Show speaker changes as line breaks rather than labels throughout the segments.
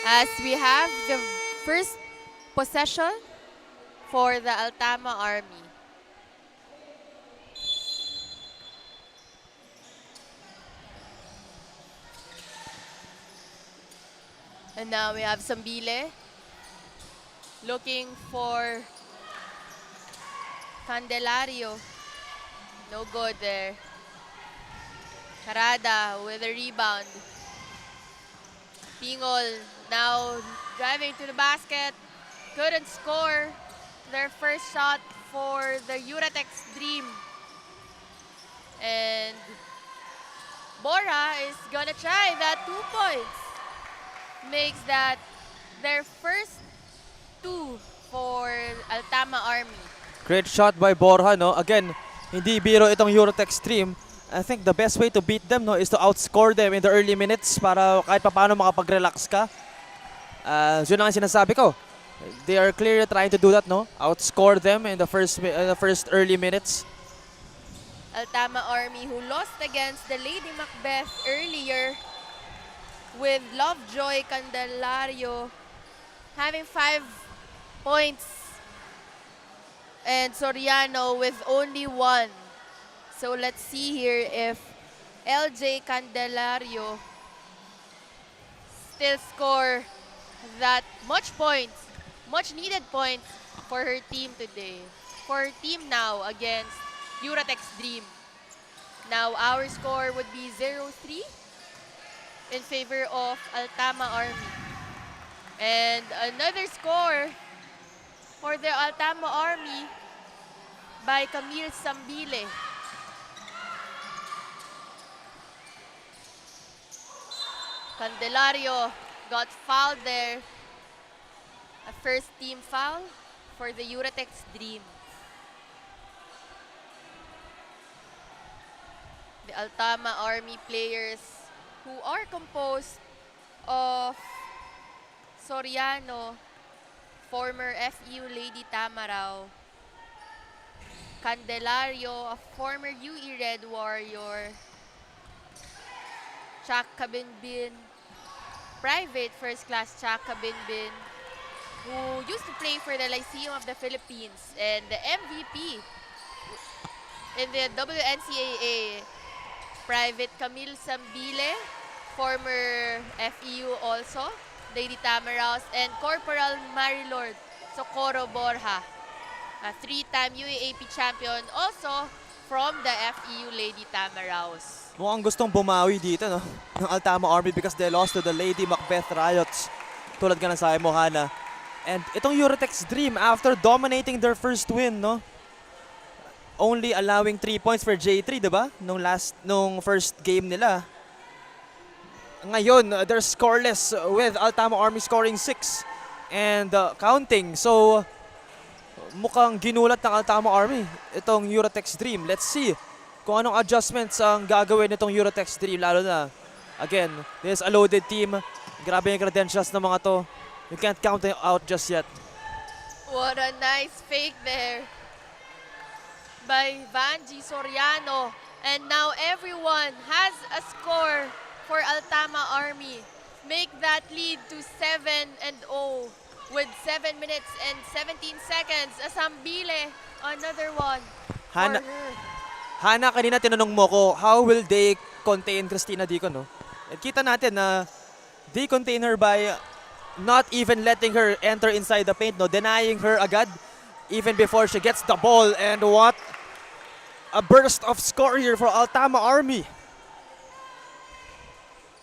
as we have the first possession for the Altama Army. And now we have Sambile looking for Candelario. No good there. Carada with a rebound. Pingol now driving to the basket. Couldn't score their first shot for the Uratex Dream. And Bora is gonna try that 2 points. Makes that their first 2 for Altama Army.
Great shot by Borja, no? Again, hindi biro itong Eurotech Stream. I think the best way to beat them, no, is to outscore them in the early minutes para kahit paano makapag-relax ka. Yun ang sinasabi ko. They are clearly trying to do that, no? Outscore them in the first early minutes.
Altama Army who lost against the Lady Macbeth earlier with Lovejoy Candelario having 5 points and Soriano with only 1. So let's see here if LJ Candelario still score that much points, much needed points for her team today. For her team now against Uratex Dream. Now our score would be 0-3 in favor of Altama Army. And another score for the Altama Army by Camille Sambile. Candelario got fouled there. A first team foul for the Uratex Dream. The Altama Army players who are composed of Soriano, former FEU Lady Tamarao, Candelario, a former UE Red Warrior, Chak Kabinbin, private first class Chak Kabinbin, who used to play for the Lyceum of the Philippines, and the MVP in the WNCAA, Private Camille Sambile, former FEU also, Lady Tamaraos, and Corporal Marilord Socorro Borja, a 3-time UAAP champion also from the FEU Lady Tamaraos.
Mukhang gustong bumawi dito, no? Ng Altama Army because they lost to the Lady Macbeth Riots. Tulad ka ng sabi mo, Hana. And itong Eurotech's Dream, after dominating their first win, no? Only allowing 3 points for J3, diba? Nung first game nila. Ngayon, they're scoreless with Altama Army scoring 6 and counting. So, mukhang ginulat ng Altama Army itong Eurotech's Dream. Let's see kung anong adjustments ang gagawin nitong Eurotech's Dream. Lalo na, again, this is a loaded team. Grabe yung credentials ng mga to. You can't count them out just yet.
What a nice fake there by Vanji Soriano. And now everyone has a score for Altama Army. Make that lead to 7-0 with 7 minutes and 17 seconds. Asambile, another one
Hana,
for her.
Hana, kanina tinanong mo ko, how will they contain Christina Dico, no? At kita natin na they contain her by not even letting her enter inside the paint, no? Denying her agad even before she gets the ball. And what a burst of score here for Altama Army.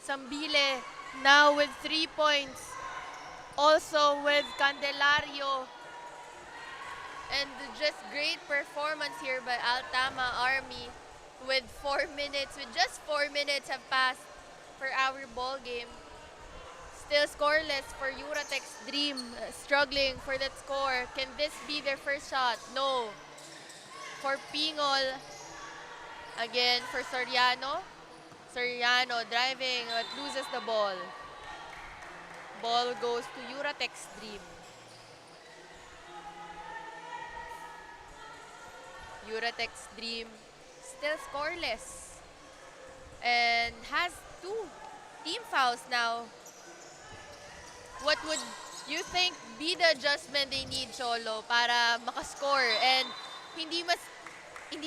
Sambile now with 3 points. Also with Candelario. And just great performance here by Altama Army with 4 minutes. With just 4 minutes have passed for our ball game. Still scoreless for Uratex Dream. Struggling for that score. Can this be their first shot? No. For Pingol. Again for Soriano. Soriano driving but loses the ball. Ball goes to Uratex Dream. Uratex Dream still scoreless and has 2 team fouls now would you think be the adjustment they need, Cholo, para makascore and hindi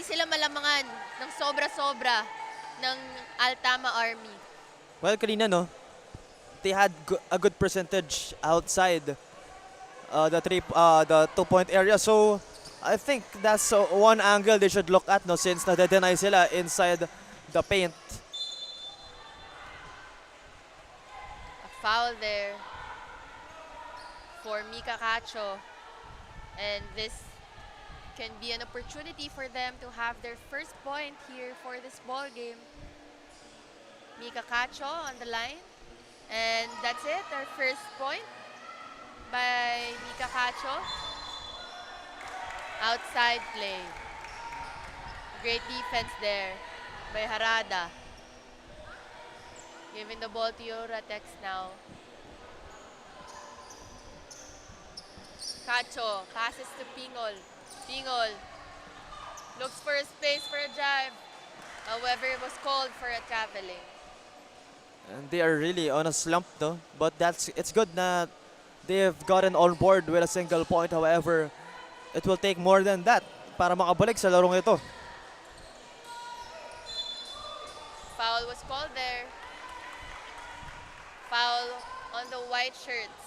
sila malamangan ng sobra-sobra ng Altama Army?
Well, kanina, no, they had a good percentage outside the 2-point area. So I think that's one angle they should look at, no, since nade-deny sila inside the paint.
A foul there for Mika Cacho, and this can be an opportunity for them to have their first point here for this ball game. Mika Cacho on the line, and that's it, our first point by Mika Cacho. Outside play. Great defense there by Harada. Giving the ball to Yoratex now. Cacho passes to Pingol. Pingol looks for a space for a drive. However, it was called for a traveling.
And they are really on a slump, though. But it's good that they've gotten on board with a single point. However, it will take more than that para makabalik sa larong ito.
Foul was called there. Foul on the white shirts.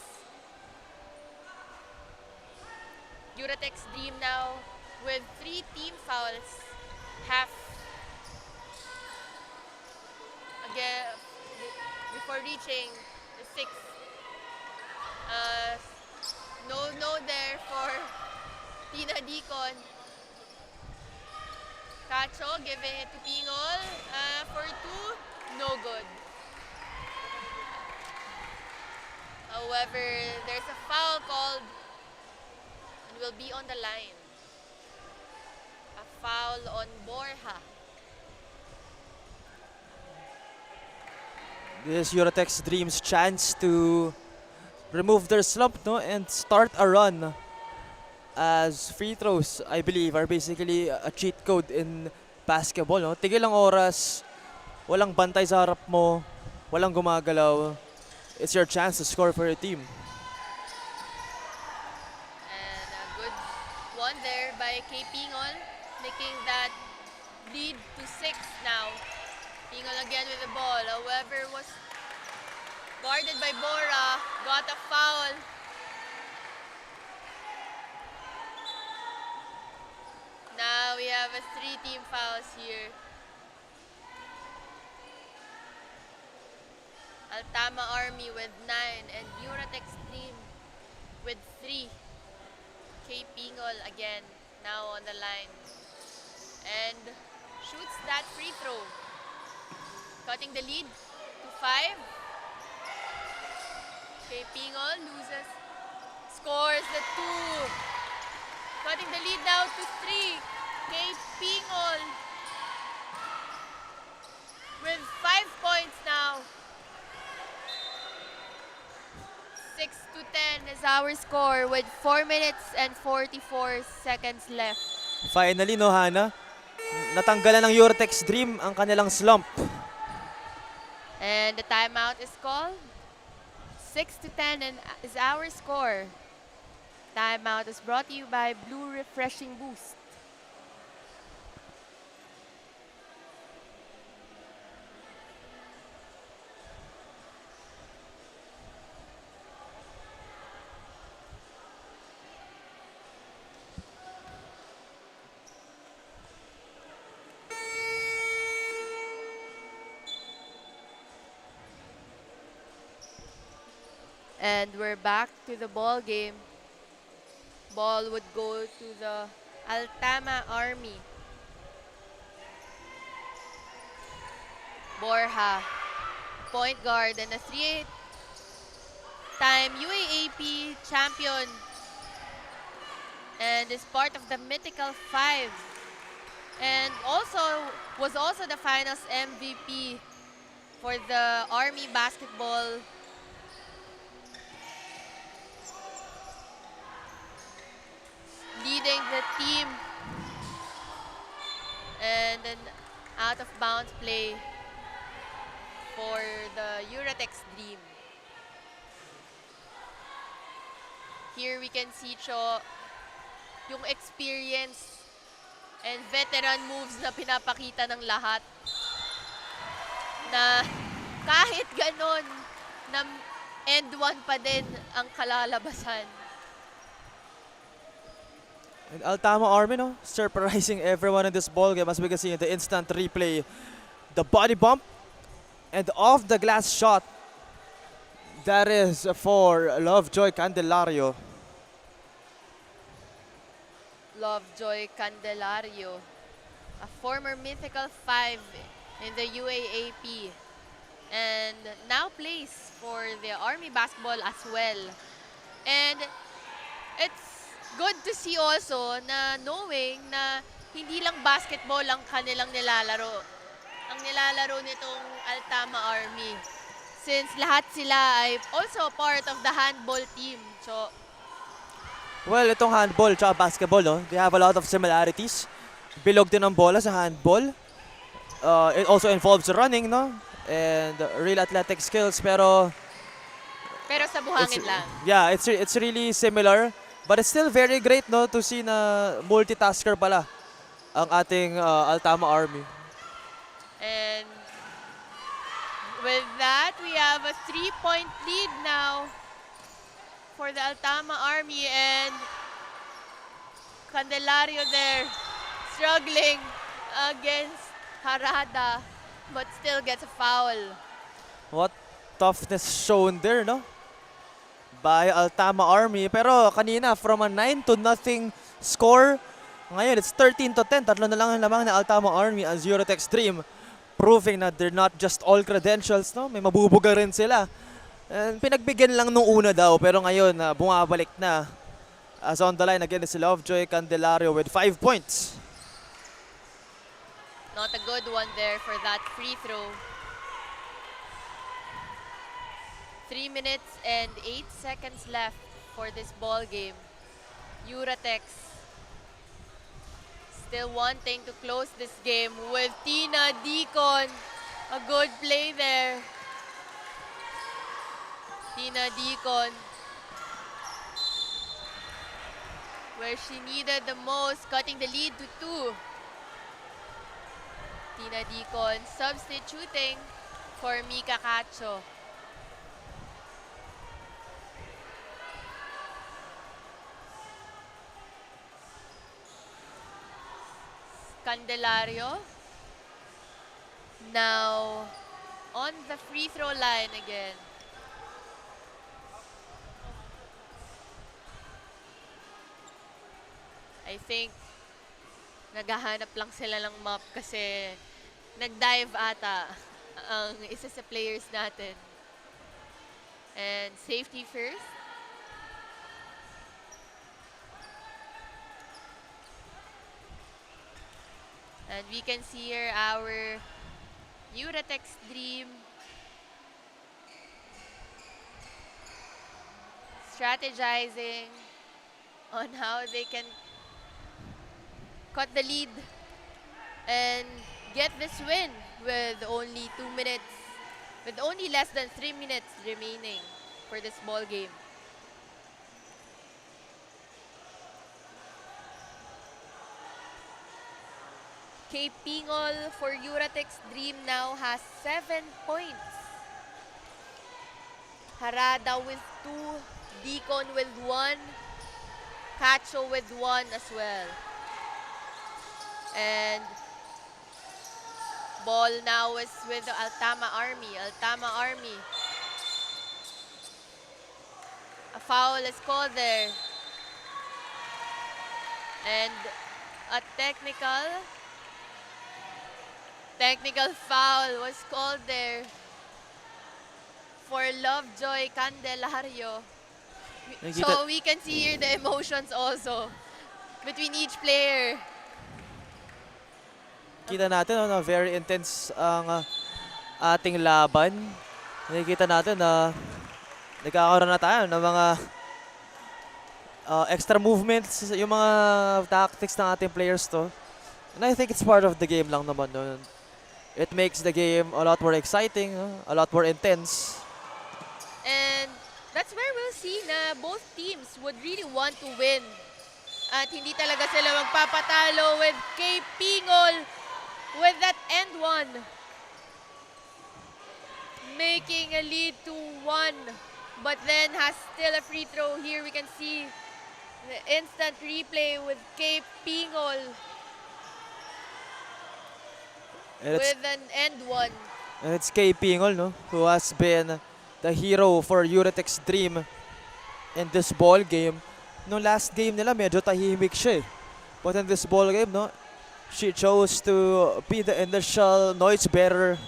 Uratex Dream now with 3 team fouls. Half again before reaching the 6th. No there for Tina Dicon. Cacho giving it to Pingol for 2, no good. However, there's a foul called and will be on the line. A foul on Borja.
This is Uratex Dream's chance to remove their slump, no, and start a run. As free throws, I believe, are basically a cheat code in basketball, no? Tigil ang oras, walang bantay sa harap mo, walang gumagalaw. It's your chance to score for your team.
And a good one there by K. Pingol, making that lead to 6 now. Pingol again with the ball. However, was guarded by Bora, got a foul. Now we have a 3-team fouls here. Altama Army with 9 and Uratex Dream with 3. K. Pingol again now on the line and shoots that free throw, cutting the lead to 5. K. Pingol loses, scores the 2, cutting the lead now to 3. K. Pingol with 5 points now. 6-10 is our score with 4 minutes and 44 seconds left.
Finally, no, Hana, natanggalan ng Uratex Dream ang kanilang slump.
And the timeout is called. 6-10 is our score. Timeout is brought to you by Blue Refreshing Boost. And we're back to the ball game. Ball would go to the Altama Army. Borja, point guard and a 3-time UAAP champion. And is part of the Mythical 5. And was also the finals MVP for the Army basketball leading the team, and an out of bounds play for the Uratex Dream. Here we can see Cho, yung experience and veteran moves na pinapakita ng lahat. Na kahit ganon, na end one pa din ang kalalabasan.
And Altama Army, no, surprising everyone in this ball game as we can see in the instant replay. The body bump and off the glass shot. That is for Lovejoy Candelario.
Lovejoy Candelario, a former Mythical 5 in the UAAP, and now plays for the Army basketball as well. And it's good to see also na knowing na hindi lang basketball ang kanilang nilalaro. Ang nilalaro nitong Altama Army. Since lahat sila ay also part of the handball team. So,
Well, itong handball tsaka basketball, no, they have a lot of similarities. Bilog din ang bola sa handball. It also involves running, no, and real athletic skills, pero
sa buhangin lang.
yeah, it's really similar, but it's still very great, no, to see na multitasker pala ang ating Altama Army.
And with that, we have a 3-point lead now for the Altama Army, and Candelario there struggling against Harada but still gets a foul.
What toughness shown there, no, by Altama Army. Pero kanina, from a 9-0 score, ngayon it's 13-10. Tatlo na lang ang lamang na Altama Army as Eurotex Dream, proving that they're not just all credentials, no? May mabubuga rin sila. And pinagbigyan lang nung una daw, pero ngayon bumabalik na. As on the line again is Lovejoy Candelario with 5 points.
Not a good one there for that free throw. 3 minutes and 8 seconds left for this ball game. Eurotex still wanting to close this game with Tina Deacon. A good play there. Tina Deacon, where she needed the most, cutting the lead to 2. Tina Deacon substituting for Mika Cacho. Candelario now on the free throw line again. I think naghahanap lang sila ng map kasi nag-dive ata ang isa sa players natin. And safety first. And we can see here our Eurotex Dream strategizing on how they can cut the lead and get this win with only 2 minutes, with only less than 3 minutes remaining for this ball game. Kay Pingol for Eurotex Dream now has 7 points. Harada with 2, Deacon with 1, Cacho with 1 as well. And ball now is with the Altama Army. Altama Army. A foul is called there. And a technical foul was called there for Lovejoy Candelario. So we can see here the emotions also between each player.
Kita natin, no, very intense ang ating laban. Nakikita natin na nagkakaroon na tayo ng mga extra movements, yung mga tactics ng ating players to. And I think it's part of the game lang naman. No? It makes the game a lot more exciting, no? A lot more intense.
And that's where we'll will see na both teams would really want to win. At hindi talaga sila magpapatalo with K. Pingol with that end one. Making a lead to 1, but then has still a free throw. Here we can see the instant replay with K. Pingol
And it's,
with an end one.
and it's K. Pingol, no? Who has been the hero for Eurotech's Dream in this ball game. No, last game nila medyo tahimik siya eh. But in this ball game, no, she chose to be the initial noise bearer.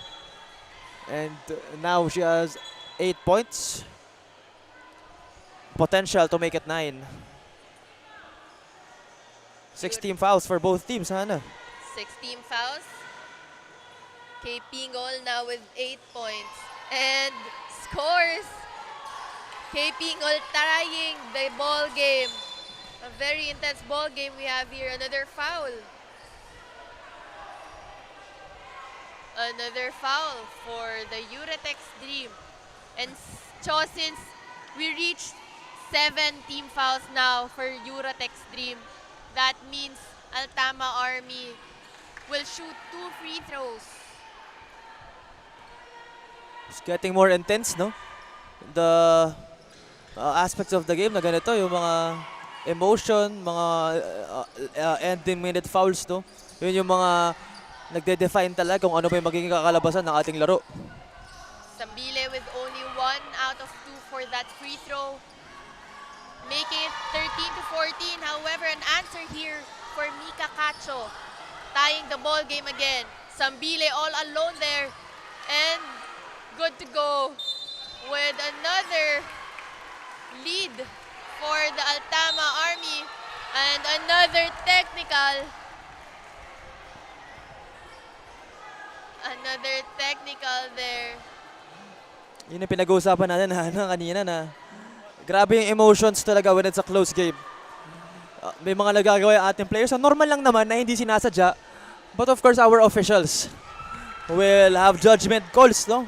And now she has 8 points. Potential to make it 9. 16 fouls for both teams, Hana.
16 fouls. K. Pingol now with 8 points. And scores. K. Pingol tying the ball game. A very intense ball game we have here. Another foul. Another foul for the Eurotech's Dream. And since we reached 7 team fouls now for Eurotech's Dream, that means Altama Army will shoot 2 free throws.
It's getting more intense, no? The aspects of the game na ganito, yung mga emotion, mga ending minute fouls, no? Yun yung mga nagde-define talaga kung ano ba yung magiging kakalabasan ng ating laro.
Sambile with only 1 out of 2 for that free throw, making it 13-14. However, an answer here for Mika Cacho, tying the ball game again. Sambile all alone there, and good to go with another lead for the Altama Army, and another technical. Another technical there.
Yun yung pinag-uusapan natin Hana, kanina na grabe yung emotions talaga when it's a close game. May mga nagagawa yung ating players. So normal lang naman na hindi sinasadya. But of course, our officials will have judgment calls, no?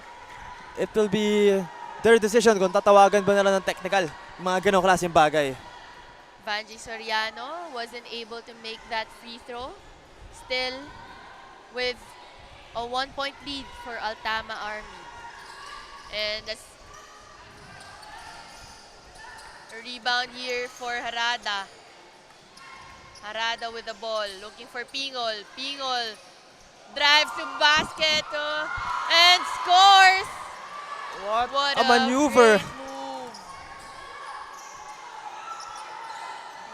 It will be their decision kung tatawagan ba nila ng technical. Mga ganong klaseng bagay.
Vanji Soriano wasn't able to make that free throw. Still with a 1-point lead for Altama Army. And that's a rebound here for Harada. Harada with the ball, looking for Pingol. Pingol drives to basket and scores. What
a maneuver.
great move.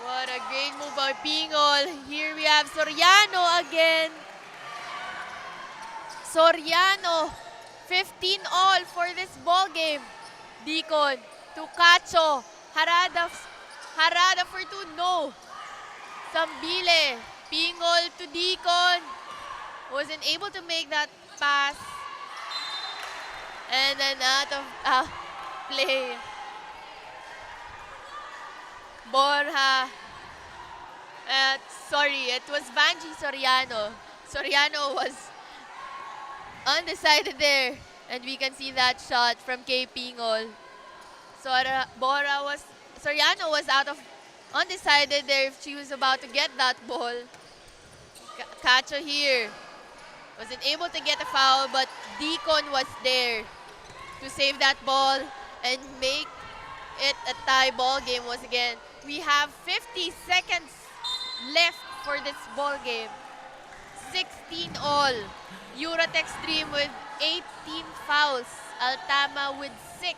What a great move by Pingol. Here we have Soriano again. Soriano, 15 all for this ball game. Deacon to Cacho. Harada for 2, no. Sambile, Pingol to Deacon. Wasn't able to make that pass. And then out of play. Borja. Sorry, it was Vanji Soriano. Soriano was undecided there, and we can see that shot from K. Pingol. So Soriano was out of undecided there if she was about to get that ball. Cacho here wasn't able to get a foul, but Deacon was there to save that ball and make it a tie ball game once again. We have 50 seconds left for this ball game. 16 all. Eurotech's Dream with 18 fouls. Altama with 6.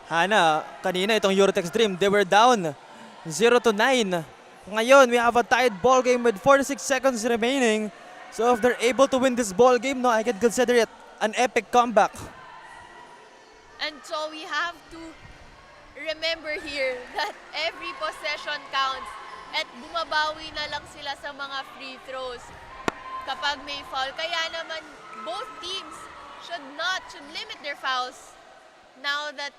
Hana, kanina itong Eurotech's Dream, they were down 0-9. Ngayon, we have a tied ball game with 46 seconds remaining. So if they're able to win this ball game, no, I can consider it an epic comeback.
And so we have to remember here that every possession counts at bumabawi na lang sila sa mga free throws kapag may foul. Kaya naman both teams should limit their fouls now that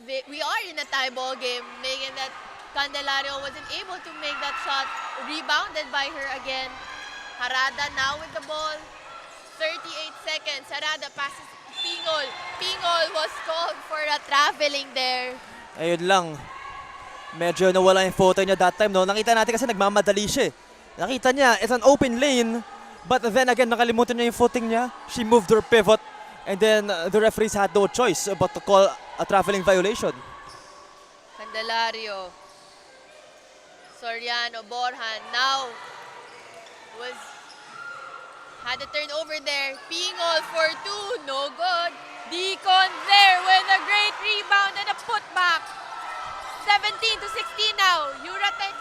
we are in a tie ball game, making that Candelario wasn't able to make that shot, rebounded by her again. Harada now with the ball, 38 seconds. Harada passes to Pingol. Pingol was called for a traveling there.
Ayun lang. Medyo nawala yung photo niya that time, no? Nakita natin kasi nagmamadali siya. Nakita niya, it's an open lane. But then again, nakalimutan niya yung footing niya. She moved her pivot. And then the referees had no choice but to call a traveling violation.
Candelario. Soriano, Borjan now had a turnover there. Pingol for two, no good. Deacon there with a great rebound and a putback. 17 to 16 now. Uratex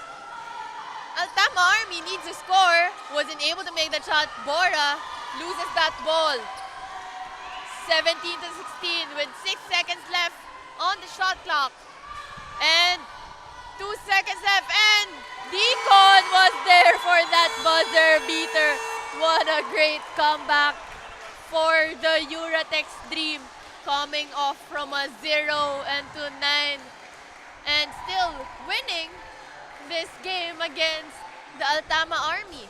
Altama Army needs to score. Wasn't able to make the shot. Bora loses that ball. 17 to 16 with 6 seconds left on the shot clock. And 2 seconds left, and Deacon was there for that buzzer beater. What a great comeback for the Uratex Dream, coming off from a 0 and to 9 and still winning this game against the Altama Army.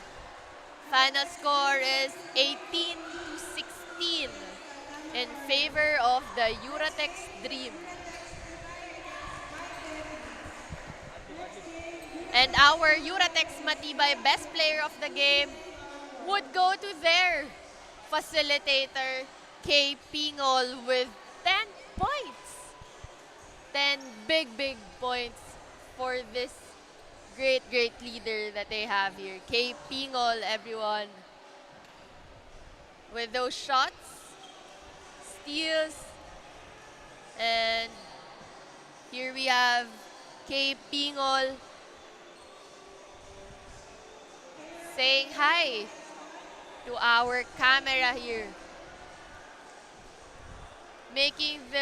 Final score is 18 to 16 in favor of the Uratex Dream. And our Uratex Matibay best player of the game would go to their facilitator, Kay Pingol, with 10 points. 10 big points for this great leader that they have here. Kay Pingol, everyone. With those shots, steals, and here we have Kay Pingol saying hi to our camera here, making the